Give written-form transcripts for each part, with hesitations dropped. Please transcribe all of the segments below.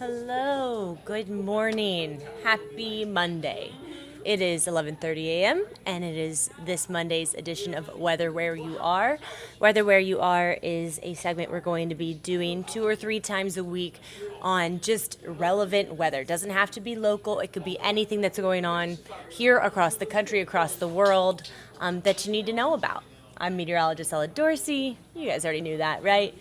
Hello, good morning. Happy Monday. It is 11:30 a.m. and it is this Monday's edition of Weather Where You Are. Weather Where You Are is a segment we're going to be doing 2 or 3 times a week on just relevant weather. It doesn't have to be local. It could be anything that's going on here across the country, across the world, that you need to know about. I'm meteorologist Ella Dorsey. You guys already knew that, right?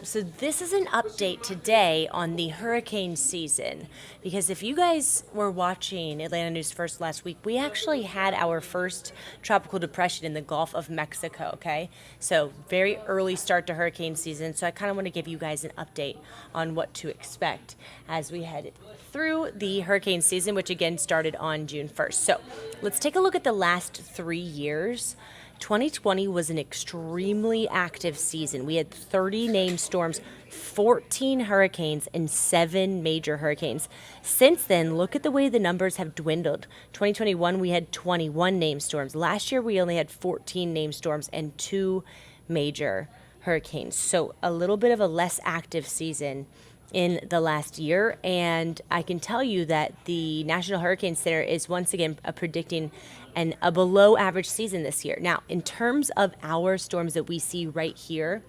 So this is an update today on the hurricane season, because if you guys were watching Atlanta News First last week, we actually had our first tropical depression in the Gulf of Mexico, okay? So very early start to hurricane season, so I kind of want to give you guys an update on what to expect as we head through the hurricane season, which again started on June 1st. So let's take a look at the last 3 years. 2020 was an extremely active season. We had 30 named storms, 14 hurricanes, and 7 major hurricanes. Since then, look at the way the numbers have dwindled. 2021, we had 21 named storms. Last year, we only had 14 named storms and 2 major hurricanes. So a little bit of a less active season in the last year, and I can tell you that the National Hurricane Center is once again predicting a below average season this year. Now, in terms of our storms that we see right here,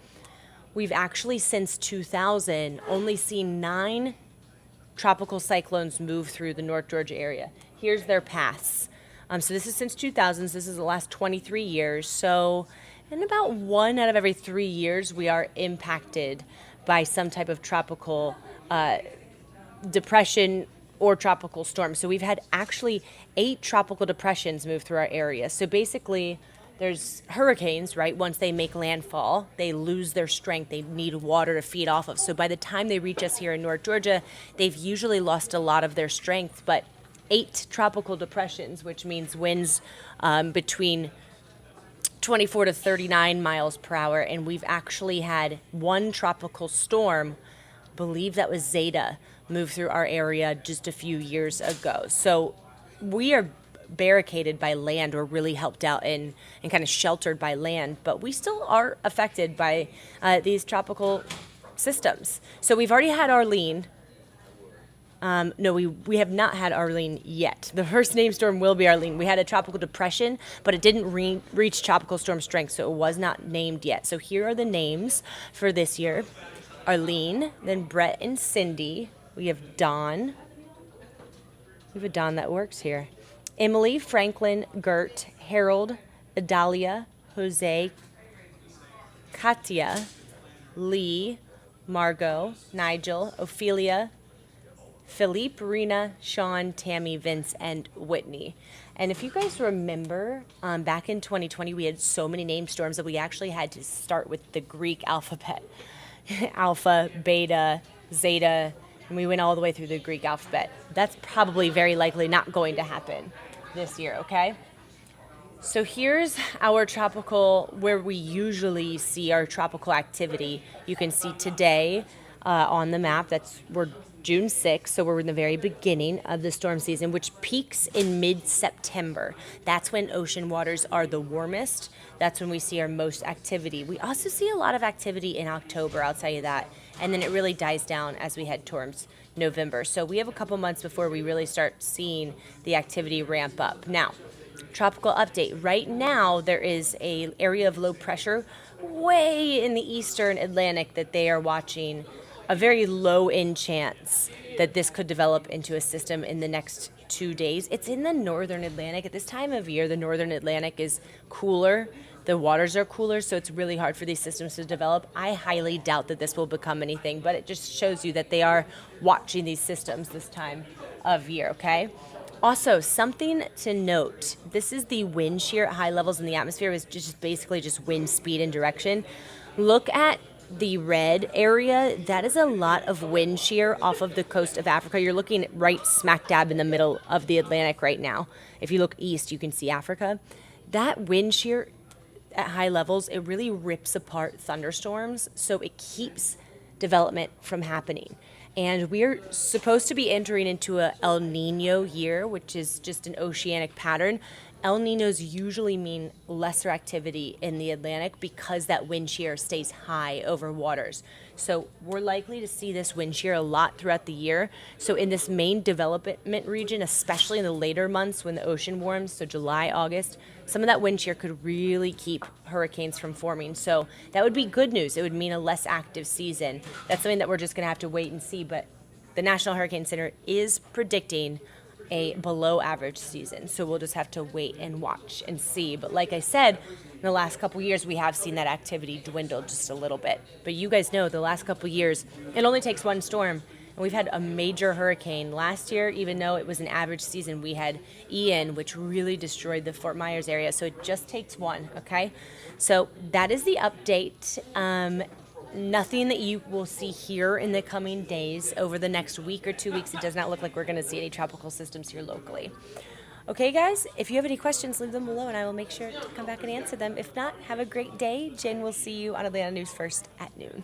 we've actually since 2000 only seen 9 tropical cyclones move through the North Georgia area. Here's their paths. So this is since 2000s. This is the last 23 years. So in about 1 out of every 3 years, we are impacted by some type of tropical depression or tropical storm. So we've had actually 8 tropical depressions move through our area. So basically, there's hurricanes, right? Once they make landfall, they lose their strength. They need water to feed off of. So by the time they reach us here in North Georgia, they've usually lost a lot of their strength. But 8 tropical depressions, which means winds between 24 to 39 miles per hour, and we've actually had 1 tropical storm, believe that was Zeta, move through our area just a few years ago. So we are barricaded by land, or really helped out and kind of sheltered by land, but we still are affected by these tropical systems. So we've already had Arlene. No, we have not had Arlene yet. The first named storm will be Arlene. We had a tropical depression, but it didn't reach tropical storm strength, so it was not named yet. So here are the names for this year. Arlene, then Brett and Cindy. We have Dawn. We have a Dawn that works here. Emily, Franklin, Gert, Harold, Adalia, Jose, Katia, Lee, Margot, Nigel, Ophelia, Philippe, Rena, Sean, Tammy, Vince, and Whitney. And if you guys remember, back in 2020, we had so many named storms that we actually had to start with the Greek alphabet. Alpha, Beta, Zeta, and we went all the way through the Greek alphabet. That's probably very likely not going to happen this year, okay? So here's our tropical, where we usually see our tropical activity. You can see today on the map, we're June 6th, so we're in the very beginning of the storm season, which peaks in mid-September. That's when ocean waters are the warmest. That's when we see our most activity. We also see a lot of activity in October, I'll tell you that. And then it really dies down as we head towards November. So we have a couple months before we really start seeing the activity ramp up. Now, tropical update. Right now, there is an area of low pressure way in the eastern Atlantic that they are watching. A very low-end chance that this could develop into a system in the next 2 days. It's in the northern Atlantic. At this time of year, the northern Atlantic is cooler. The waters are cooler, so it's really hard for these systems to develop. I highly doubt that this will become anything, but it just shows you that they are watching these systems this time of year, okay? Also, something to note, this is the wind shear at high levels in the atmosphere, is just basically just wind speed and direction. Look at the red area. That is a lot of wind shear off of the coast of Africa. You're looking right smack dab in the middle of the Atlantic right now. If you look east, you can see Africa. That wind shear at high levels, it really rips apart thunderstorms, so it keeps development from happening. And we're supposed to be entering into a El Nino year, which is just an oceanic pattern. El Ninos usually mean lesser activity in the Atlantic because that wind shear stays high over waters. So we're likely to see this wind shear a lot throughout the year. So in this main development region, especially in the later months when the ocean warms, so July, August, some of that wind shear could really keep hurricanes from forming. So that would be good news. It would mean a less active season. That's something that we're just going to have to wait and see. But the National Hurricane Center is predicting a below average season. So we'll just have to wait and watch and see. But like I said, in the last couple years, we have seen that activity dwindle just a little bit. But you guys know the last couple years, it only takes one storm. And we've had a major hurricane. Last year, even though it was an average season, we had Ian, which really destroyed the Fort Myers area. So it just takes one, okay? So that is the update. Nothing that you will see here in the coming days. Over the next week or 2 weeks, it does not look like we're going to see any tropical systems here locally. Okay, guys, if you have any questions, leave them below, and I will make sure to come back and answer them. If not, have a great day. Jen will see you on Atlanta News First at noon.